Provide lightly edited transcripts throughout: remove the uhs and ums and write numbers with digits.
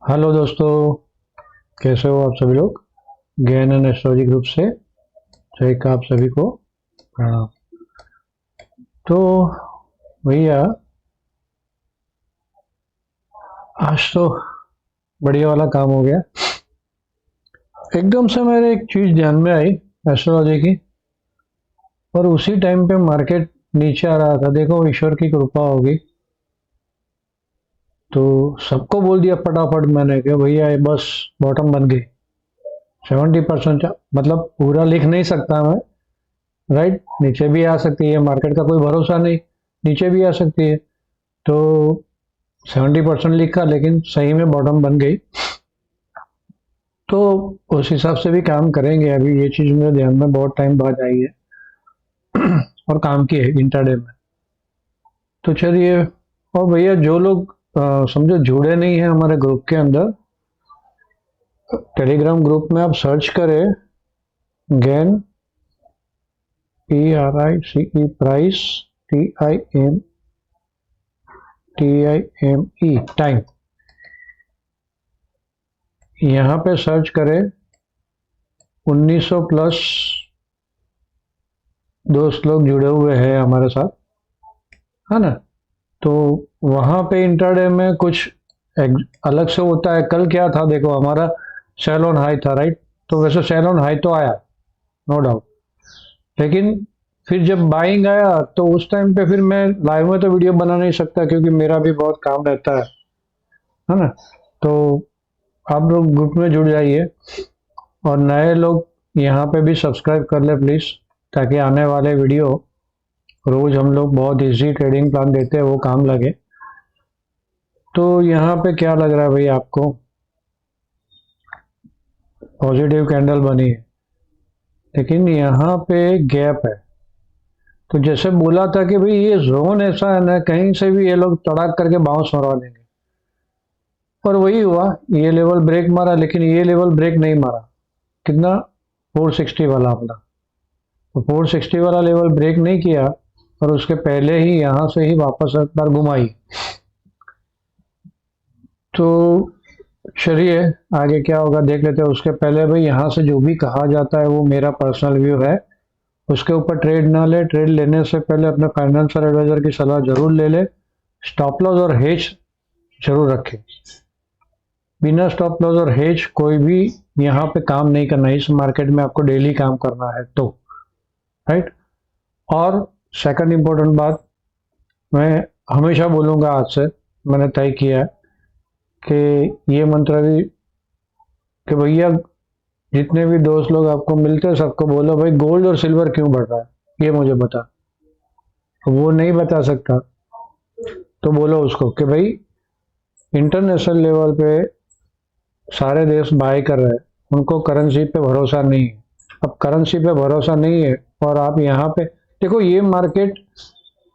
Hello दोस्तों, कैसे हो आप सभी लोग। ज्ञान एंड एस्ट्रोलॉजी ग्रुप से जय का आप सभी को प्रणाम। तो भैया, आज तो बढ़िया वाला काम हो गया। एकदम से मेरे एक चीज ध्यान में आई एस्ट्रोलॉजी की, और उसी टाइम पे मार्केट नीचे आ रहा था। देखो, ईश्वर की कृपा होगी तो सबको बोल दिया फटाफट मैंने कि भैया ये बस बॉटम बन गई। 70%, मतलब पूरा लिख नहीं सकता मैं, राइट। नीचे भी आ सकती है, मार्केट का कोई भरोसा नहीं, नीचे भी आ सकती है। तो 70% लिखा, लेकिन सही में बॉटम बन गई। तो उस हिसाब से भी काम करेंगे। अभी ये चीज मेरे ध्यान में बहुत टाइम बाद आई है और काम की है इंटरडे में। तो चलिए। और भैया, जो लोग समझो जुड़े नहीं है हमारे ग्रुप के अंदर, टेलीग्राम ग्रुप में आप सर्च करें gain, PRICE, price, TIME, time. यहाँ पे सर्च करें 1900 प्लस दोस्त लोग जुड़े हुए हैं हमारे साथ, है ना। तो वहां पे इंटरडे में कुछ अलग से होता है। कल क्या था, देखो, हमारा सेल ऑन हाई था, राइट। तो वैसे सेल ऑन हाई तो आया, नो डाउट। लेकिन फिर जब बाइंग आया तो उस टाइम पे फिर मैं लाइव में तो वीडियो बना नहीं सकता, क्योंकि मेरा भी बहुत काम रहता है ना। तो आप लोग ग्रुप में जुड़ जाइए, और नए लोग यहाँ पे भी सब्सक्राइब कर ले प्लीज, ताकि आने वाले वीडियो रोज हम लोग बहुत इजी ट्रेडिंग प्लान देते हैं वो काम लगे। तो यहाँ पे क्या लग रहा है भाई आपको, पॉजिटिव कैंडल बनी है, लेकिन यहाँ पे गैप है। तो जैसे बोला था कि भाई ये जोन ऐसा है ना, कहीं से भी ये लोग तड़ाक करके बाउंस मरवा देंगे, और वही हुआ। ये लेवल ब्रेक मारा, लेकिन ये लेवल ब्रेक नहीं मारा। कितना? 460 वाला अपना। तो 460 वाला लेवल ब्रेक नहीं किया, और उसके पहले ही यहाँ से ही वापस एक बार घुमाई। तो चलिए, आगे क्या होगा देख लेते हैं। उसके पहले भाई, यहाँ से जो भी कहा जाता है वो मेरा पर्सनल व्यू है, उसके ऊपर ट्रेड ना ले। ट्रेड लेने से पहले अपने फाइनेंशियल एडवाइजर की सलाह जरूर ले ले। स्टॉप लॉस और हेज जरूर रखें। बिना स्टॉप लॉस और हेज कोई भी यहाँ पे काम नहीं करना है। इस मार्केट में आपको डेली काम करना है तो, राइट। और सेकंड इंपॉर्टेंट बात, मैं हमेशा बोलूंगा, आज से मैंने तय किया है कि ये मंत्र भी, कि भैया जितने भी दोस्त लोग आपको मिलते हैं सबको बोलो भाई गोल्ड और सिल्वर क्यों बढ़ रहा है ये मुझे बता। वो नहीं बता सकता तो बोलो उसको कि भाई इंटरनेशनल लेवल पे सारे देश बाय कर रहे हैं, उनको करेंसी पे भरोसा नहीं है। अब करेंसी पे भरोसा नहीं है, और आप यहाँ पे देखो, ये मार्केट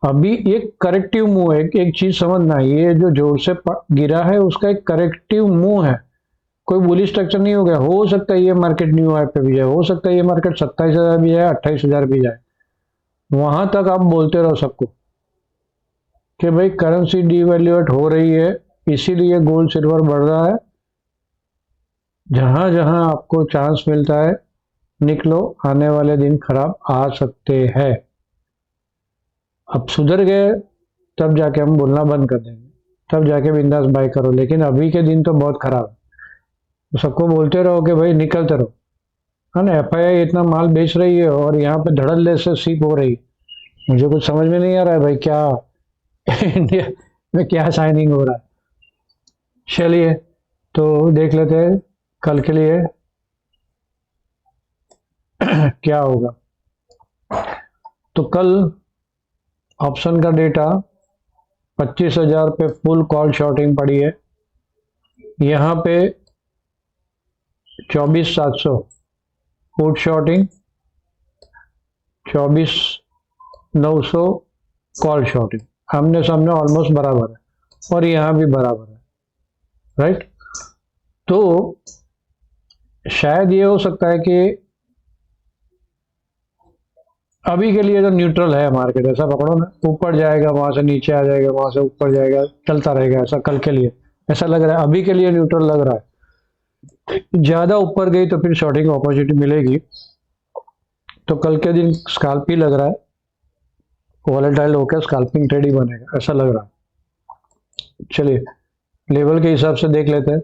अभी एक करेक्टिव मूव है। एक चीज समझना, ये जो जोर से गिरा है उसका एक करेक्टिव मूव है, कोई बुली स्ट्रक्चर नहीं हो गया। हो सकता है ये मार्केट न्यू हाई पे भी जाए, हो सकता है ये मार्केट 27,000 भी जाए, 28,000 भी जाए। वहां तक आप बोलते रहो सबको कि भाई करेंसी डिवैल्यूएट हो रही है, इसीलिए गोल्ड सिल्वर बढ़ रहा है। जहां जहां आपको चांस मिलता है निकलो, आने वाले दिन खराब आ सकते हैं। अब सुधर गए तब जाके हम बोलना बंद कर देंगे, तब जाके बिंदास बाय करो, लेकिन अभी के दिन तो बहुत खराब है। तो सबको बोलते रहो कि भाई निकलते रहो, है ना। FII इतना माल बेच रही है और यहाँ पे धड़ल्ले से सीप हो रही। मुझे कुछ समझ में नहीं आ रहा है भाई, क्या इंडिया में क्या साइनिंग हो रहा है। चलिए, तो देख लेते हैं कल के लिए क्या होगा। तो कल ऑप्शन का डेटा 25,000 पे फुल कॉल शॉर्टिंग पड़ी है। यहाँ पे 24,700 पुट शॉर्टिंग, 24,900 कॉल शॉर्टिंग। आमने सामने ऑलमोस्ट बराबर है, और यहाँ भी बराबर है, राइट। तो शायद ये हो सकता है कि अभी के लिए तो न्यूट्रल है मार्केट, ऐसा पकड़ो ना। ऊपर जाएगा, वहां से नीचे आ जाएगा, वहां से ऊपर जाएगा, चलता रहेगा ऐसा कल के लिए। ऐसा लग रहा है, अभी के लिए न्यूट्रल लग रहा है। ज्यादा ऊपर गई तो फिर शॉर्टिंग अपॉर्चुनिटी मिलेगी। तो कल के दिन स्कैल्प ही लग रहा है, वॉलेटाइल होकर स्कैल्पिंग ट्रेड ही बनेगा ऐसा लग रहा है। चलिए लेवल के हिसाब से देख लेते हैं।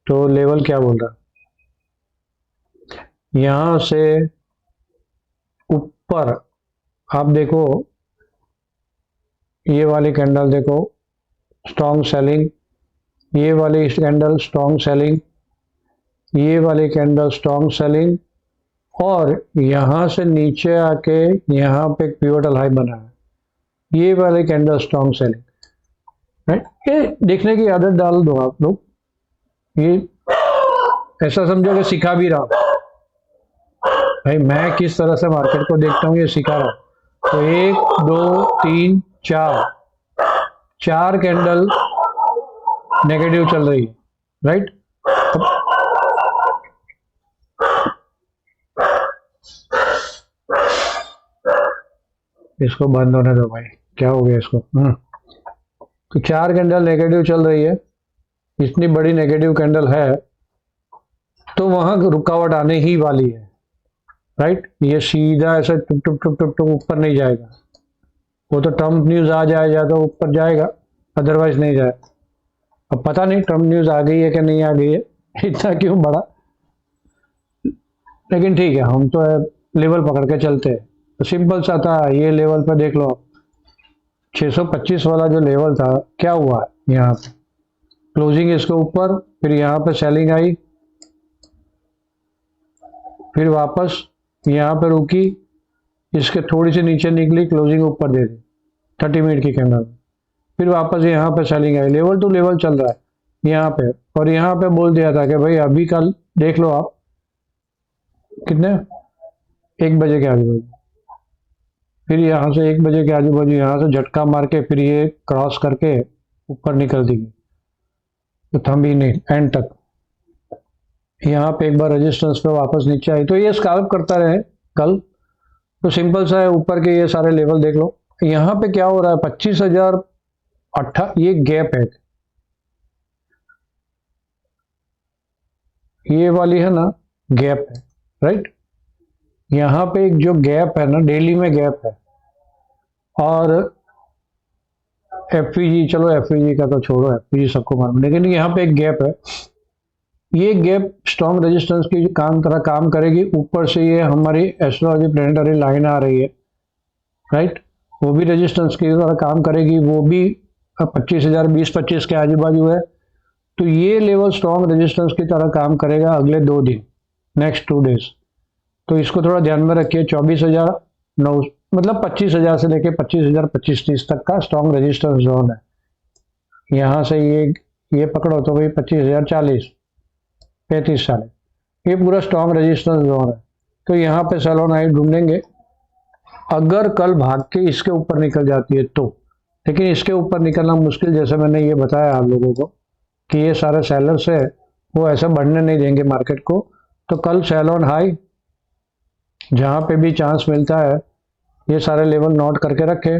तो लेवल क्या बोल रहा है, यहां से ऊपर आप देखो, ये वाली कैंडल देखो स्ट्रॉन्ग सेलिंग, ये वाली कैंडल स्ट्रॉन्ग सेलिंग, ये वाली कैंडल स्ट्रॉन्ग सेलिंग, और यहां से नीचे आके यहां पे एक पिवोटल हाई बना है, ये वाली कैंडल स्ट्रॉन्ग सेलिंग। राइट, ये देखने की आदत डाल दो आप लोग, ये ऐसा समझो कि सिखा भी रहा हूं भाई, मैं किस तरह से मार्केट को देखता हूँ ये सिखा रहा हूं। तो 1 2 3 4 4 कैंडल नेगेटिव चल रही है। राइट, इसको बंद होने दो भाई, क्या हो गया इसको। तो 4 कैंडल नेगेटिव चल रही है, इतनी बड़ी नेगेटिव कैंडल है तो वहां रुकावट आने ही वाली है। राइट, ये सीधा ऐसे टुक टुक टुक टुक टुक ऊपर नहीं जाएगा, वो तो ट्रम्प न्यूज आ जाएगा तो ऊपर जाएगा, अदरवाइज नहीं जाएगा। अब पता नहीं ट्रम्प न्यूज आ गई है कि नहीं आ गई है, इतना क्यों बड़ा, लेकिन ठीक है हम तो लेवल पकड़ के चलते हैं। तो सिंपल सा था, ये लेवल पर देख लो आप, 625 वाला जो लेवल था क्या हुआ है, यहाँ पे क्लोजिंग इसके ऊपर, फिर यहाँ पे सेलिंग आई, फिर वापस यहाँ पे रुकी, इसके थोड़ी सी नीचे निकली, क्लोजिंग ऊपर दे दी 30 मिनट की कैंडल, फिर वापस यहाँ पे सेलिंग आई, लेवल टू लेवल चल रहा है यहाँ पे। और यहाँ पे बोल दिया था कि भाई अभी कल देख लो आप कितने 1 बजे के आजू बाजू, फिर यहाँ से 1 बजे के आजू बाजू यहाँ से झटका मार के फिर ये क्रॉस करके ऊपर निकल दी, तो थंबी नहीं एंड तक, यहाँ पे एक बार रेजिस्टेंस पे वापस नीचे आई, तो ये स्कैल्प करता रहे कल। तो सिंपल सा है, ऊपर के ये सारे लेवल देख लो, यहाँ पे क्या हो रहा है 25,008, ये गैप है, ये वाली है ना गैप है। राइट, यहाँ पे एक जो गैप है ना डेली में गैप है, और एफईजी, चलो एफईजी का तो छोड़ो, एफईजी सबको मालूम, लेकिन यहाँ पे एक गैप है, ये गैप स्ट्रॉन्ग रेजिस्टेंस की तरह काम करेगी। ऊपर से ये हमारी एस्ट्रोलॉजी प्लेनेटरी लाइन आ रही है, राइट, वो भी रेजिस्टेंस की तरह काम करेगी, वो भी 25,000 20-25 के आजू बाजू है। तो ये लेवल स्ट्रॉन्ग रेजिस्टेंस की तरह काम करेगा अगले 2 दिन, नेक्स्ट 2 डेज। तो इसको थोड़ा ध्यान में रखिए, 24,009 मतलब 25,000 से लेके 25,000 25-30 तक का स्ट्रॉन्ग रेजिस्टेंस जोन है। यहाँ से ये पकड़ो तो भाई 25,000 40 35 40, ये पूरा स्ट्रॉन्ग रेजिस्टेंस जोन है। तो यहाँ पे सेल ऑन हाई ढूंढेंगे, अगर कल भाग के इसके ऊपर निकल जाती है तो, लेकिन इसके ऊपर निकलना मुश्किल, जैसे मैंने ये बताया आप लोगों को कि ये सारे सेलर्स है वो ऐसा बढ़ने नहीं देंगे मार्केट को। तो कल सेल ऑन हाई जहां पे भी चांस मिलता है ये सारे लेवल नोट करके रखे।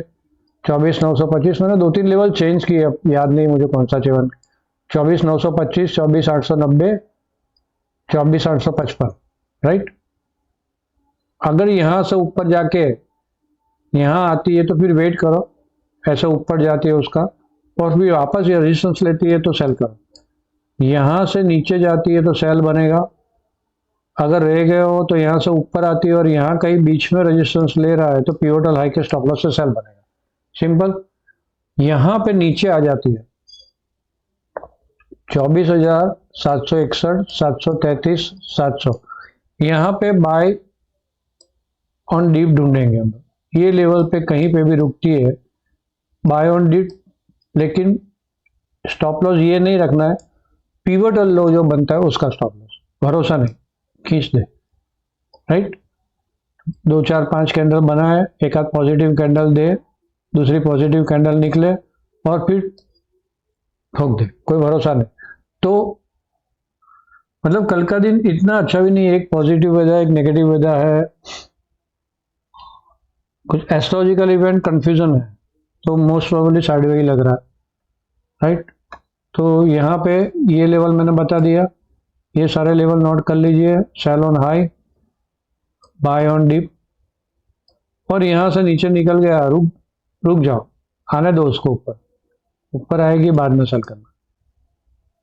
24,925 मैंने 2-3 लेवल चेंज किए, अब याद नहीं मुझे कौन सा 24,925, 24,890, 24,855। राइट, अगर यहां से ऊपर जाके यहाँ आती है तो फिर वेट करो, ऐसे ऊपर जाती है उसका और फिर वापस ये रेजिस्टेंस लेती है तो सेल करो, यहाँ से नीचे जाती है तो सेल बनेगा, अगर रह गए हो तो यहाँ से ऊपर आती है और यहाँ कहीं बीच में रेजिस्टेंस ले रहा है तो पिवोटल हाई के स्टॉप लॉस से सेल बनेगा, सिंपल। यहाँ पे नीचे आ जाती है 24,761, 733, 700, यहाँ पे बाय ऑन डीप ढूंढेंगे हम, ये लेवल पे कहीं पे भी रुकती है बाय ऑन डीप, लेकिन स्टॉप लॉस ये नहीं रखना है, पिवोटल लो जो बनता है उसका स्टॉप लॉस, भरोसा नहीं खींच दे। राइट, 2 4 5 कैंडल बना है, एक आध पॉजिटिव कैंडल दे, दूसरी पॉजिटिव कैंडल निकले और फिर ठोक दे, कोई भरोसा नहीं। तो मतलब कल का दिन इतना अच्छा भी नहीं, एक पॉजिटिव वजह एक नेगेटिव वजह है, कुछ एस्ट्रोलॉजिकल इवेंट कंफ्यूजन है, तो मोस्ट प्रोबेबली साइडवे ही लग रहा है। राइट, तो यहाँ पे ये लेवल मैंने बता दिया, ये सारे लेवल नोट कर लीजिए। Sell on high, buy on dip, और यहाँ से नीचे निकल गया, रुक जाओ, आने दो उसको ऊपर, ऊपर आएगी बाद में सेल करना।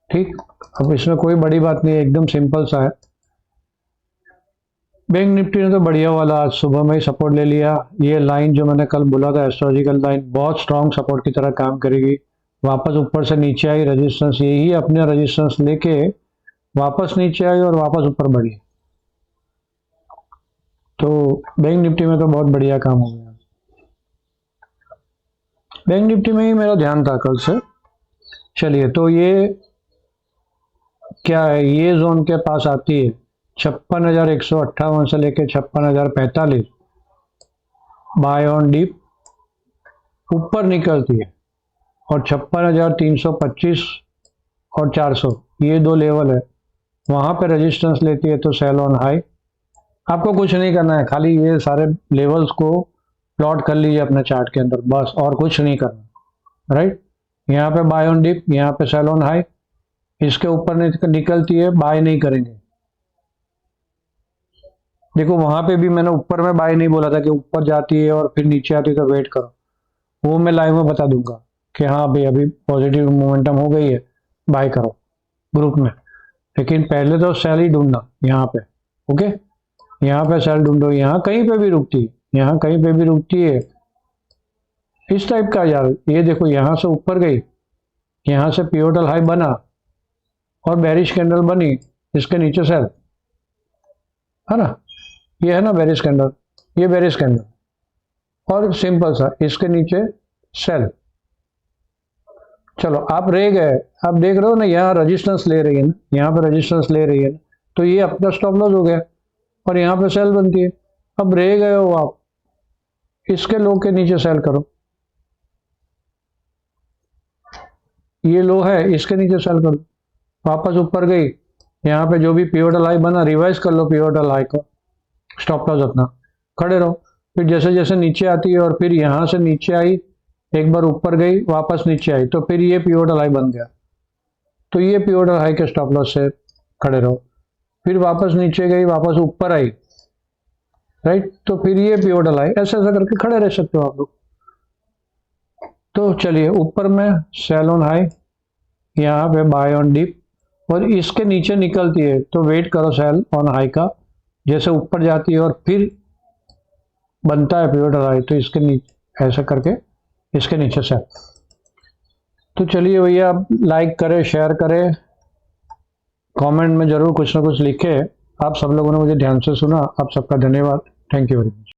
ठीक, अब इसमें कोई बड़ी बात नहीं है, एकदम सिंपल सा है। बैंक निफ्टी ने तो बढ़िया वाला आज सुबह में ही सपोर्ट ले लिया। ये लाइन जो मैंने कल बोला था एस्ट्रोलॉजिकल लाइन, बहुत स्ट्रांग सपोर्ट की तरह काम करेगी। वापस ऊपर से नीचे आई, रेजिस्टेंस यही अपने रेजिस्टेंस लेके वापस नीचे आई और वापस ऊपर बढ़ी। तो बैंक निफ्टी में तो बहुत बढ़िया काम हो गया। बैंक निफ्टी में ही मेरा ध्यान था कल से। चलिए, तो ये क्या है, ये जोन के पास आती है 56,158 से लेके 56,045, बाय ऑन डीप ऊपर निकलती है, और 56,325 और 400 ये दो लेवल है, वहां पे रेजिस्टेंस लेती है तो सेल ऑन हाई। आपको कुछ नहीं करना है, खाली ये सारे लेवल्स को प्लॉट कर लीजिए अपने चार्ट के अंदर, बस, और कुछ नहीं करना। राइट, यहाँ पे बाय ऑन डिप, यहाँ पे सेल ऑन हाई, इसके ऊपर निकलती है, बाय नहीं करेंगे। देखो वहां पे भी मैंने ऊपर में बाय नहीं बोला था कि ऊपर जाती है और फिर नीचे आती है तो वेट करो, वो मैं लाइव में बता दूंगा कि हाँ भाई अभी पॉजिटिव मोमेंटम हो गई है, बाय करो ग्रुप में। लेकिन पहले तो सेल ही ढूंढना यहाँ पे। ओके, यहाँ पे सेल ढूंढो, यहाँ कहीं पे भी रुकती है, यहाँ कहीं पे भी रुकती है, इस टाइप का यार। ये देखो यहाँ से ऊपर गई, यहाँ से पिवोटल हाई बना और बेरिश कैंडल बनी, इसके नीचे सेल है ना, ये है ना बेरिश कैंडल, ये बेरिश कैंडल, और सिंपल सा इसके नीचे सेल। चलो आप रह गए, आप देख रहे हो ना, यहाँ रेजिस्टेंस ले रही है ना, यहाँ पे रेजिस्टेंस ले रही है ना, तो ये अपना स्टॉप लॉस हो गया और यहाँ पे सेल बनती है। अब रह गए हो आप, इसके लो के नीचे सेल करो, ये लो है, इसके नीचे सेल करो, वापस ऊपर गई, यहाँ पे जो भी पिवोटल हाई बना रिवाइज कर लो पिवोटल हाई को, स्टॉप लॉस अपना, खड़े रहो। फिर जैसे जैसे नीचे आती है और फिर यहाँ से नीचे आई, एक बार ऊपर गई वापस नीचे आई, तो फिर ये पिवोटल हाई बन गया, तो ये पिवोटल हाई के स्टॉप लॉस से खड़े रहो। फिर वापस नीचे गई, वापस ऊपर आई, राइट, तो फिर ये पिवोटल हाई, ऐसे ऐसा करके खड़े रह सकते हो आप लोग। तो चलिए, ऊपर में सेल ऑन हाई, यहाँ पे बाय ऑन डीप, और इसके नीचे निकलती है तो वेट करो सेल ऑन हाई का, जैसे ऊपर जाती है और फिर बनता है पिवोटल हाई, तो इसके नीचे ऐसा करके इसके नीचे सेल। तो चलिए भैया, आप लाइक करें, शेयर करें, कमेंट में जरूर कुछ ना कुछ लिखें। आप सब लोगों ने मुझे ध्यान से सुना, आप सबका धन्यवाद। Thank you very much.